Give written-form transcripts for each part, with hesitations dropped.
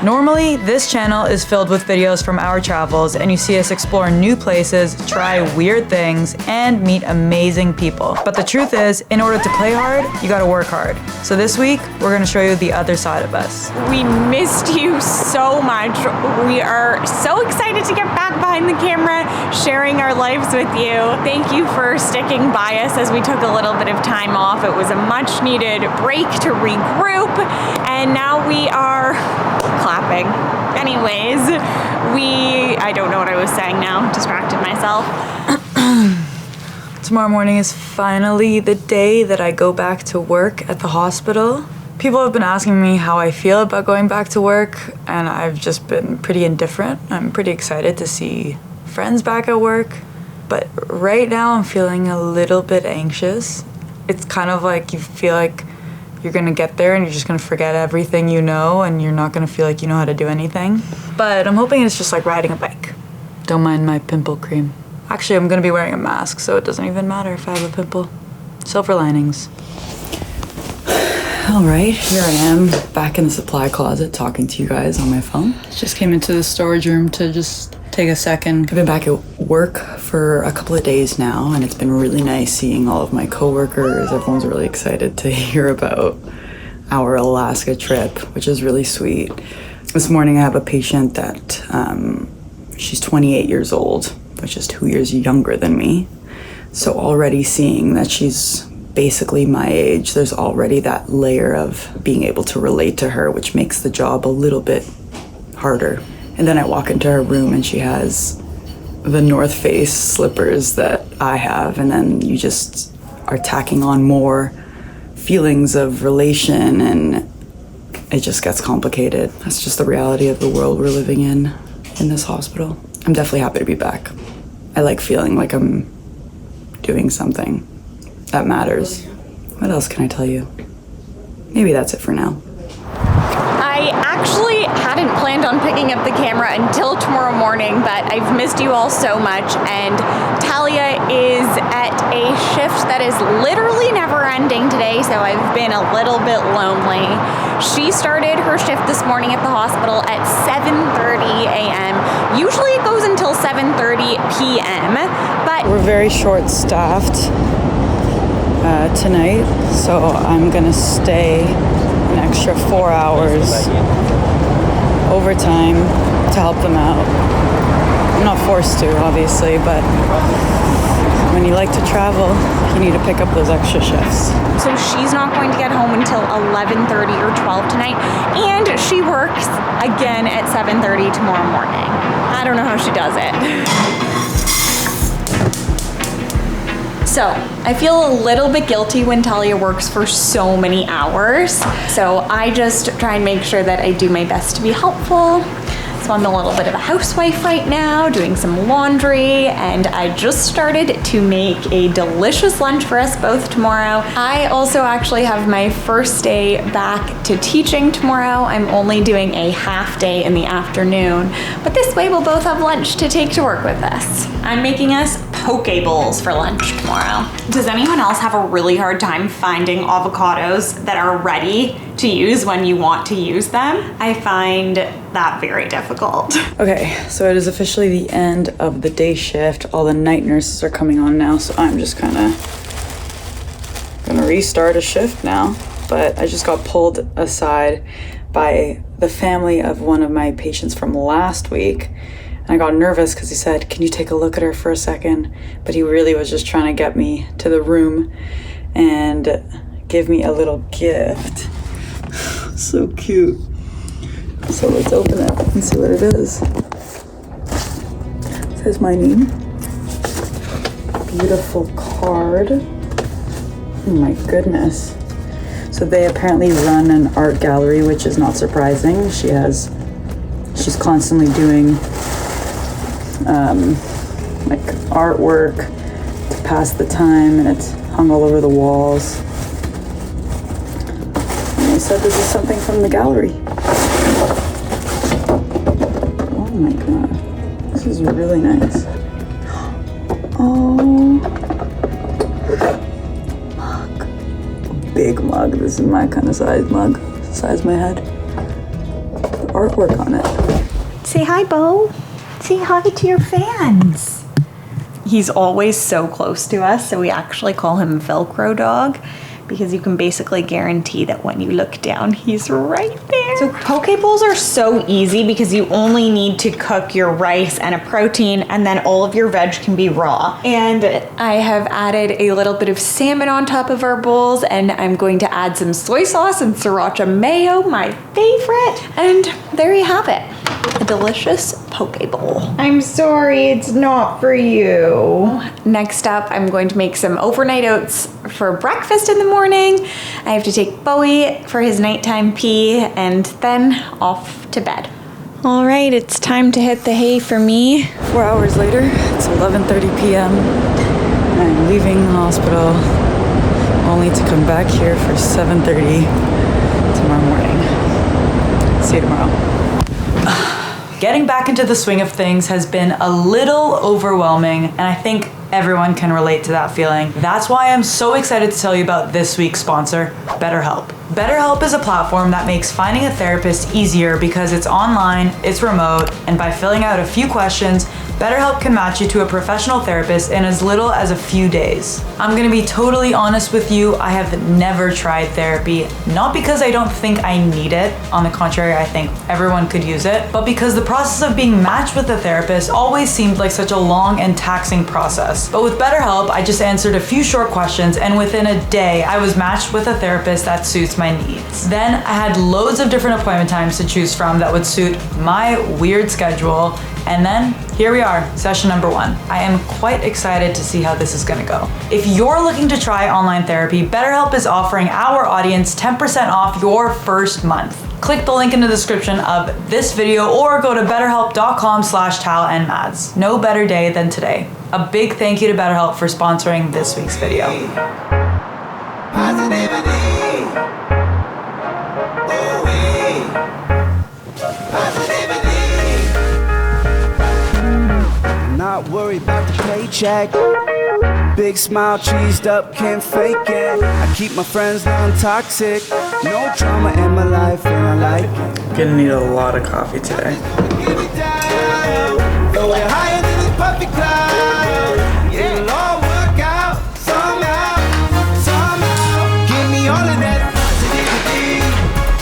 Normally, this channel is filled with videos from our travels and you see us explore new places, try weird things, and meet amazing people. But the truth is, in order to play hard, you gotta work hard. So this week, we're gonna show you the other side of us. We missed you so much. We are so excited to get back behind the camera, sharing our lives with you. Thank you for sticking by us as we took a little bit of time off. It was a much needed break to regroup, and now we are clapping. Anyways, I don't know what I was saying now, distracted myself. Tomorrow morning is finally the day that I go back to work at the hospital. People have been asking me how I feel about going back to work, and I've just been pretty indifferent. I'm pretty excited to see friends back at work, but right now I'm feeling a little bit anxious. It's kind of like you feel like you're gonna get there and you're just gonna forget everything you know and you're not gonna feel like you know how to do anything. But I'm hoping it's just like riding a bike. Don't mind my pimple cream. Actually, I'm gonna be wearing a mask, so it doesn't even matter if I have a pimple. Silver linings. All right, here I am back in the supply closet talking to you guys on my phone. Just came into the storage room to just take a second. I've been back at work for a couple of days now, and it's been really nice seeing all of my coworkers. Everyone's really excited to hear about our Alaska trip, which is really sweet. This morning I have a patient that she's 28 years old, which is 2 years younger than me. So already seeing that she's basically my age, there's already that layer of being able to relate to her, which makes the job a little bit harder. And then I walk into her room and she has the North Face slippers that I have, and then you just are tacking on more feelings of relation, and it just gets complicated. That's just the reality of the world we're living in this hospital. I'm definitely happy to be back. I like feeling like I'm doing something that matters. What else can I tell you? Maybe that's it for now. I actually hadn't planned on picking up the camera until tomorrow morning, but I've missed you all so much, and Talia is at a shift that is literally never ending today, so I've been a little bit lonely. She started her shift this morning at the hospital at 7:30 a.m. Usually it goes until 7:30 p.m., but we're very short-staffed tonight, so I'm gonna stay an extra 4 hours overtime to help them out. I'm not forced to, obviously, but when you like to travel, you need to pick up those extra shifts. So she's not going to get home until 11:30 or 12 tonight, and she works again at 7:30 tomorrow morning. I don't know how she does it. So I feel a little bit guilty when Talia works for so many hours. So I just try and make sure that I do my best to be helpful. So I'm a little bit of a housewife right now, doing some laundry, and I just started to make a delicious lunch for us both tomorrow. I also actually have my first day back to teaching tomorrow. I'm only doing a half day in the afternoon, but this way we'll both have lunch to take to work with us. I'm making us poke bowls for lunch tomorrow. Does anyone else have a really hard time finding avocados that are ready to use when you want to use them? I find that very difficult. Okay, so it is officially the end of the day shift. All the night nurses are coming on now, so I'm just kind of gonna restart a shift now. But I just got pulled aside by the family of one of my patients from last week. And I got nervous because he said, "Can you take a look at her for a second?" But he really was just trying to get me to the room and give me a little gift. So cute. So let's open it and see what it is. It says my name. Beautiful card. Oh my goodness. So they apparently run an art gallery, which is not surprising. She's constantly doing like artwork to pass the time, and it's hung all over the walls. And they said this is something from the gallery. Oh my god, this is really nice. Oh, mug, a big mug. This is my kind of size mug, size my head. The artwork on it. Say hi, Bo. Say hi to your fans. He's always so close to us, so we actually call him Velcro Dog, because you can basically guarantee that when you look down, he's right there. So poke bowls are so easy because you only need to cook your rice and a protein, and then all of your veg can be raw. And I have added a little bit of salmon on top of our bowls, and I'm going to add some soy sauce and sriracha mayo, my favorite. And there you have it, a delicious poke bowl. I'm sorry, it's not for you. Next up, I'm going to make some overnight oats for breakfast in the morning. I have to take Bowie for his nighttime pee, and then off to bed. All right, it's time to hit the hay for me. 4 hours later, it's 11:30 p.m. I'm leaving the hospital, only to come back here for 7:30 tomorrow morning. See you tomorrow. Getting back into the swing of things has been a little overwhelming, and I think everyone can relate to that feeling. That's why I'm so excited to tell you about this week's sponsor, BetterHelp. BetterHelp is a platform that makes finding a therapist easier because it's online, it's remote, and by filling out a few questions, BetterHelp can match you to a professional therapist in as little as a few days. I'm gonna be totally honest with you, I have never tried therapy, not because I don't think I need it, on the contrary, I think everyone could use it, but because the process of being matched with a therapist always seemed like such a long and taxing process. But with BetterHelp, I just answered a few short questions, and within a day, I was matched with a therapist that suits my needs. Then I had loads of different appointment times to choose from that would suit my weird schedule, and then here we are, session number 1. I am quite excited to see how this is gonna go. If you're looking to try online therapy, BetterHelp is offering our audience 10% off your first month. Click the link in the description of this video or go to betterhelp.com/talandmads. No better day than today. A big thank you to BetterHelp for sponsoring this week's video. Positivity. Bowie. Positivity. Not worried about the paycheck. Big smile, cheesed up, can't fake it. I keep my friends non-toxic. No drama in my life, and I like it. Gonna need a lot of coffee today. Get it down. Throw it higher than this puppy cloud. It'll all work out somehow, somehow. Give me all of that positivity.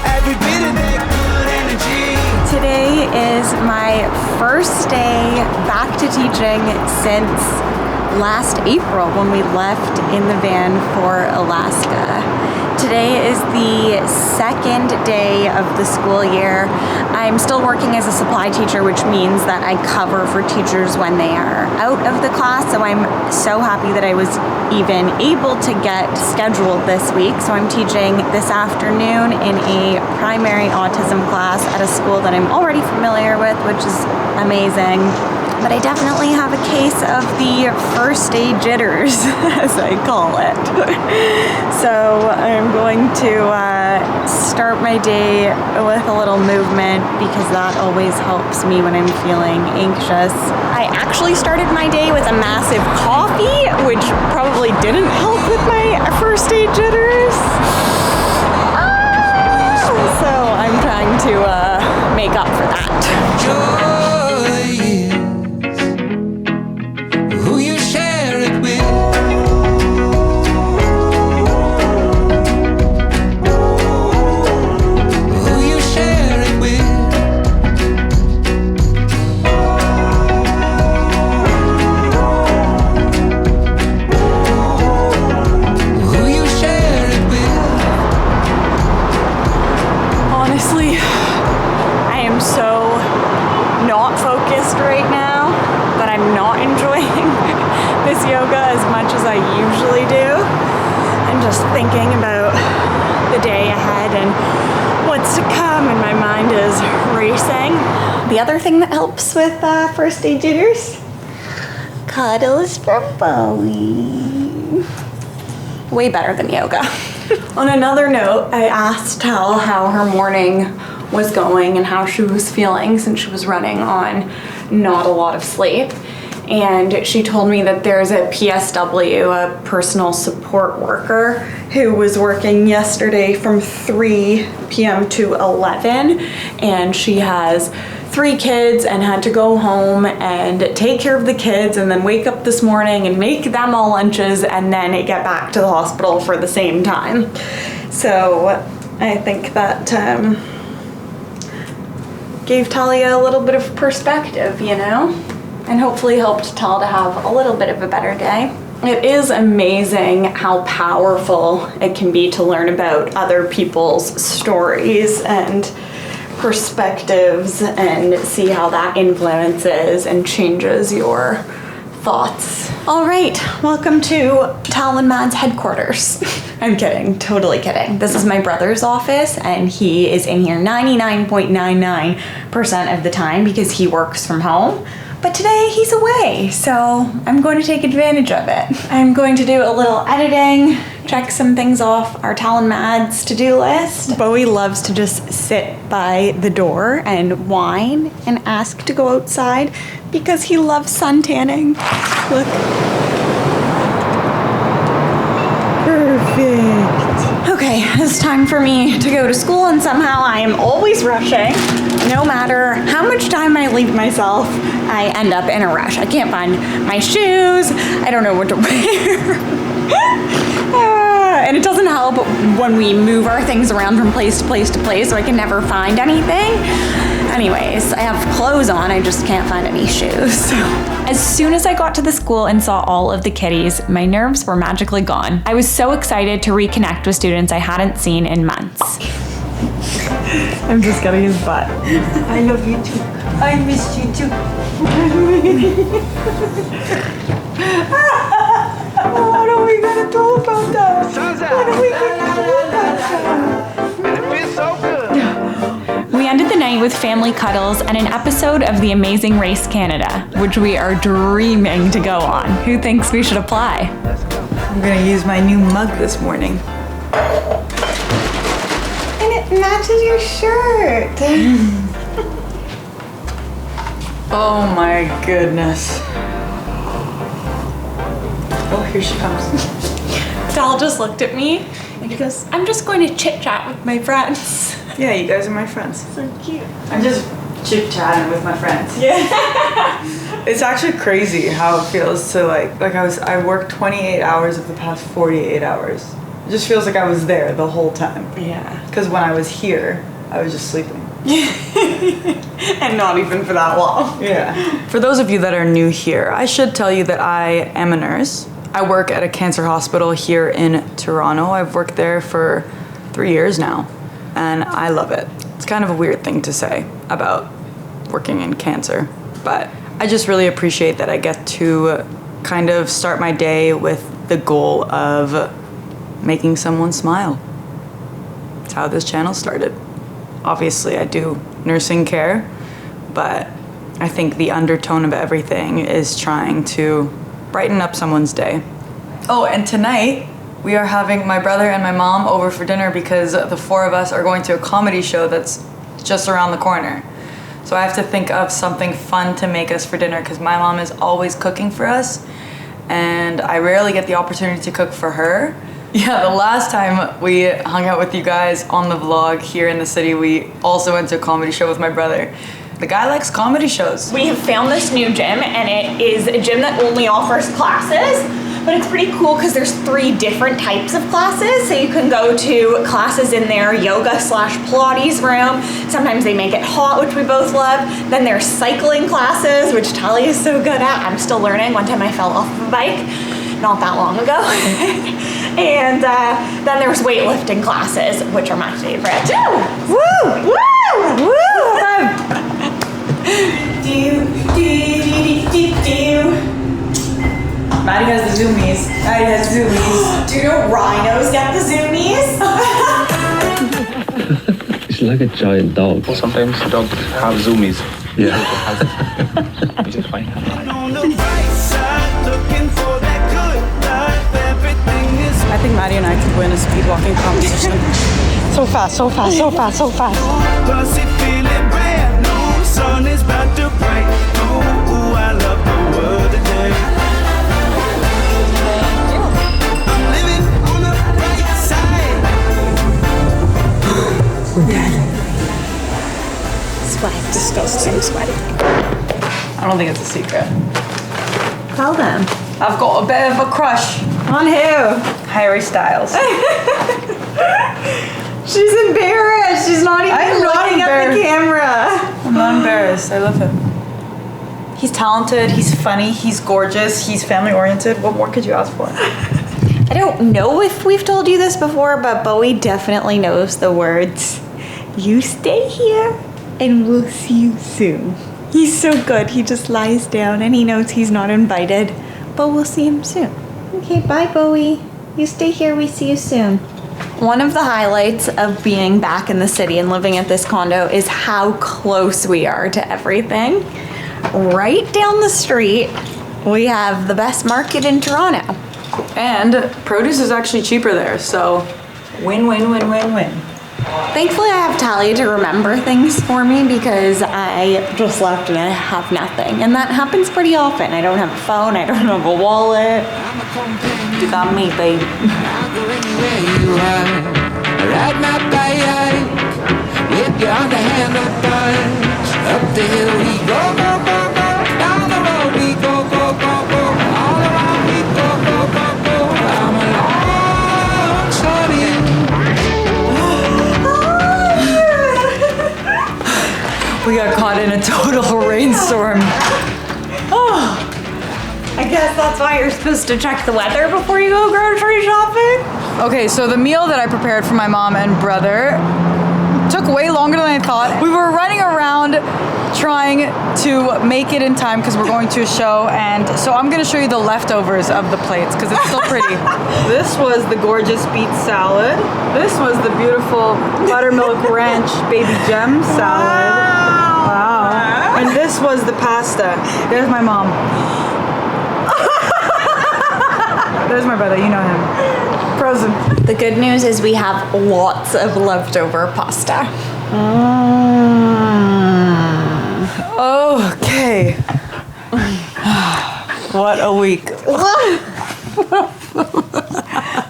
Every bit of that good energy. Today is my first day back to teaching since last April when we left in the van for Alaska. Today is the second day of the school year. I'm still working as a supply teacher, which means that I cover for teachers when they are out of the class. So I'm so happy that I was even able to get scheduled this week. So I'm teaching this afternoon in a primary autism class at a school that I'm already familiar with, which is amazing. But I definitely have a case of the first day jitters, as I call it. So I'm going to start my day with a little movement because that always helps me when I'm feeling anxious. I actually started my day with a massive coffee, which probably didn't help with my first day jitters. So I'm trying to make up for that. Thinking about the day ahead and what's to come, and my mind is racing. The other thing that helps with first day jitters, cuddles from Bowie. Way better than yoga. On another note, I asked Tal how her morning was going and how she was feeling since she was running on not a lot of sleep. and she told me that there's a PSW, a personal support worker, who was working yesterday from 3 p.m. to 11, and she has 3 kids and had to go home and take care of the kids and then wake up this morning and make them all lunches and then get back to the hospital for the same time. So I think that gave Talia a little bit of perspective, you know, and hopefully helped Tal to have a little bit of a better day. It is amazing how powerful it can be to learn about other people's stories and perspectives and see how that influences and changes your thoughts. All right, welcome to Tal Mads headquarters. I'm kidding, totally kidding. This is my brother's office and he is in here 99.99% of the time because he works from home. But today he's away, so I'm going to take advantage of it. I'm going to do a little editing, check some things off our Tal Mads to-do list. Bowie loves to just sit by the door and whine and ask to go outside because he loves sun tanning. Look. Perfect. Okay, it's time for me to go to school and somehow I am always rushing. No matter how much time I leave myself, I end up in a rush. I can't find my shoes. I don't know what to wear. And it doesn't help when we move our things around from place to place to place, so I can never find anything. Anyways, I have clothes on, I just can't find any shoes. As soon as I got to the school and saw all of the kiddies, my nerves were magically gone. I was so excited to reconnect with students I hadn't seen in months. I'm just getting his butt. I love you too. I missed you too. What are we gonna do about that? Sun's out. What are we gonna do about that? It feels so good. We ended the night with family cuddles and an episode of The Amazing Race Canada, which we are dreaming to go on. Who thinks we should apply? I'm gonna use my new mug this morning. And it matches your shirt. Oh my goodness. Oh, here she comes. Tal just looked at me and he goes, I'm just going to chit chat with my friends. Yeah, you guys are my friends. So cute. I'm just chit-chatting with my friends. Yeah. It's actually crazy how it feels to I worked 28 hours of the past 48 hours. It just feels like I was there the whole time. Yeah. Because when I was here, I was just sleeping. And not even for that long. Yeah. For those of you that are new here, I should tell you that I am a nurse. I work at a cancer hospital here in Toronto. I've worked there for 3 years now, and I love it. It's kind of a weird thing to say about working in cancer, but I just really appreciate that I get to kind of start my day with the goal of making someone smile. That's how this channel started. Obviously, I do nursing care, but I think the undertone of everything is trying to brighten up someone's day. Oh, and tonight we are having my brother and my mom over for dinner because the 4 of us are going to a comedy show that's just around the corner. So I have to think of something fun to make us for dinner because my mom is always cooking for us and I rarely get the opportunity to cook for her. Yeah, the last time we hung out with you guys on the vlog here in the city, we also went to a comedy show with my brother. The guy likes comedy shows. We have found this new gym and it is a gym that only offers classes, but it's pretty cool because there's 3 different types of classes. So you can go to classes in their yoga/Pilates room. Sometimes they make it hot, which we both love. Then there's cycling classes, which Talia is so good at. I'm still learning. One time I fell off of a bike, not that long ago. And then there's weightlifting classes, which are my favorite. Woo! Woo! Woo! Maddie has the zoomies. Maddie has zoomies. Do you know rhinos get the zoomies? It's like a giant dog. Well, sometimes dogs have zoomies. Yeah. Which is fine. On the right side, looking for that good life. Everything is I think Maddie and I could win a speed walking competition. So fast, so fast, so fast, so fast. pussy feeling brand new. Sun is about to break through. Ooh, I love the world. Sweat. Disgusting sweaty. I don't think it's a secret. Tell them. I've got a bit of a crush. On who? Harry Styles. She's embarrassed. She's not even looking at the camera. I'm not embarrassed. I love him. He's talented, he's funny, he's gorgeous, he's family oriented. What more could you ask for? I don't know if we've told you this before, but Bowie definitely knows the words, "You stay here and we'll see you soon." He's so good. He just lies down and he knows he's not invited, but we'll see him soon. Okay, bye Bowie. You stay here, we see you soon. One of the highlights of being back in the city and living at this condo is how close we are to everything. Right down the street, we have the best market in Toronto. And produce is actually cheaper there, so win, win, win, win, win. Thankfully, I have Talia to remember things for me because I just left and I have nothing. And that happens pretty often. I don't have a phone, I don't have a wallet. You got me, babe. Ride my bike with you on the handlebars. Up the hill we go, go, go, go. Down the road we go, go, go, go. All around we go, go, go, go. I'm alone, shorty. We got caught in a total rainstorm. I guess that's why you're supposed to check the weather before you go grocery shopping. Okay, so the meal that I prepared for my mom and brother took way longer than I thought. We were running around trying to make it in time because we're going to a show, and so I'm gonna show you the leftovers of the plates because it's still pretty. This was the gorgeous beet salad. This was the beautiful buttermilk ranch baby gem salad. Wow. And this was the pasta. There's my mom. There's my brother, you know him. Frozen. The good news is we have lots of leftover pasta. Okay. What a week.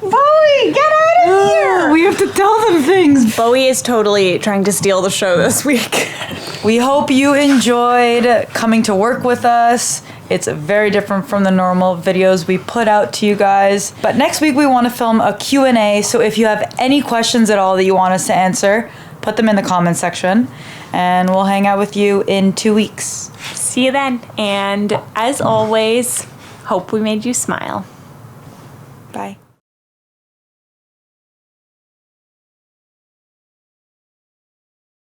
Bowie, get out of here! We have to tell them things. Bowie is totally trying to steal the show this week. We hope you enjoyed coming to work with us. It's very different from the normal videos we put out to you guys. But next week we want to film a Q&A, so if you have any questions at all that you want us to answer, put them in the comment section, and we'll hang out with you in 2 weeks. See you then, and as always, hope we made you smile. Bye.